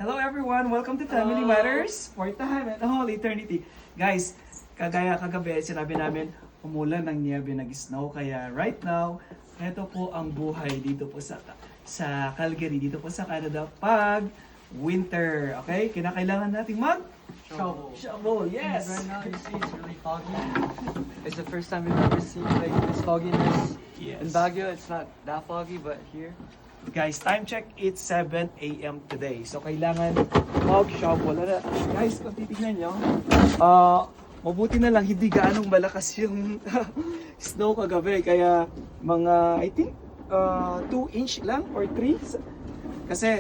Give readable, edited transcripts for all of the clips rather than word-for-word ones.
Hello everyone! Welcome to Family Matters for time and the whole eternity. Guys, kagaya kagabi, sinabi namin, umulan ng niyebe, nag-snow. Kaya right now, ito po ang buhay dito po sa Calgary, dito po sa Canada pag winter. Okay? Kinakailangan nating Shovel. shovel, yes! Right now you see it's really foggy. It's the first time we've ever seen like this fogginess. Yes. In Baguio it's not that foggy, but here Guys, time check, it's 7 a.m. today. So, kailangan mag-shovel. Guys, kung titignan nyo, mabuti na lang hindi gaanong malakas yung snow kagabi. Kaya mga, I think, 2 inch lang or 3. Kasi,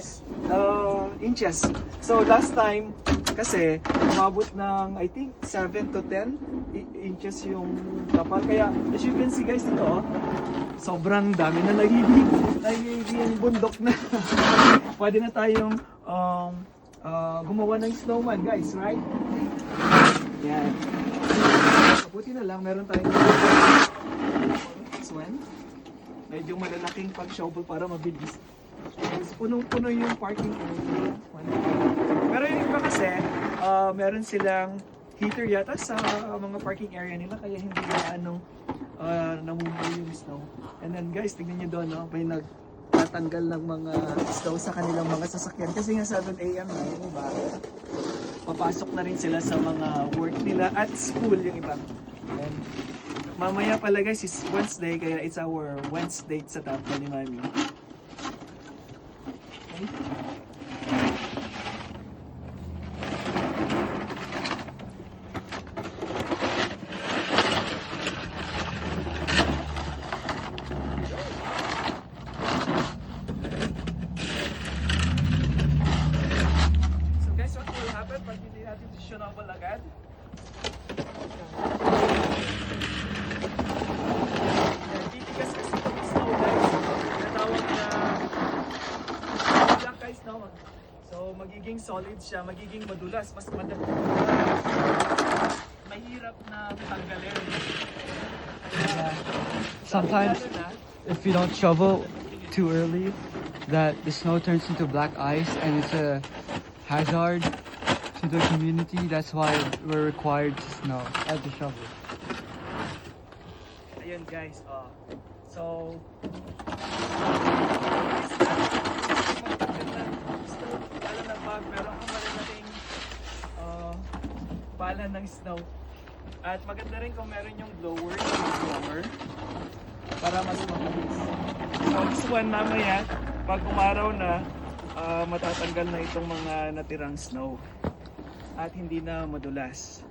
inches. So, last time, kasi, umabot ng, I think, 7 to 10 inches yung kapal. Kaya, as you can see guys, dito, sobrang dami na nagiging yung bundok na. Pwede na tayong gumawa ng snowman, guys, right? Yan. Mabuti na lang, meron tayong this one. Medyo malalaking pag-shovel para mabilis. Punong-puno yung parking area. Pero yung iba kasi, meron silang heater yata sa mga parking area nila, kaya hindi na namumulo yung snow. And then guys, tignan nyo doon, no? May nagtatanggal ng mga snow sa kanilang mga sasakyan. Kasi nga 7 a.m. na yung iba. Papasok na rin sila sa mga work nila at school yung iba. And mamaya pala guys is Wednesday, kaya it's our Wednesday sa Tampa ni Mami. Okay. Pag hindi natin shovel agad. Titigas kasi itong snow guys. Tinatawag na black ice snow. So magiging solid siya, magiging madulas. Mas mahirap na tanggalin. sometimes if you don't shovel too early, that the snow turns into black ice and it's a hazard to the community. That's why we're required to shovel. Ayun guys, so pala na pag meron kang malalaking pala ng snow. At maganda rin kung meron yung blower para mas mabilis. So this one mamaya, pag umaraw na, matatanggal na itong mga natirang snow at hindi na madulas.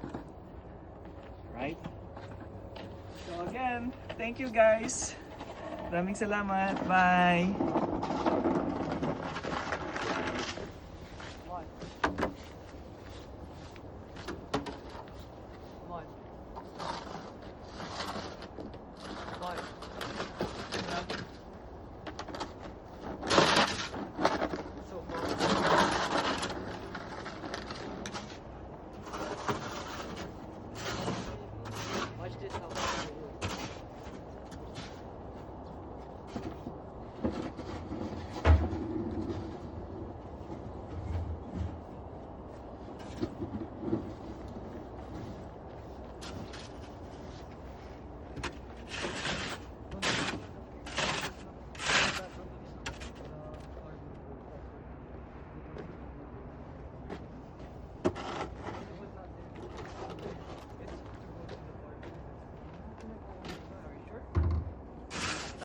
Right? So again, thank you guys. Maraming salamat. Bye!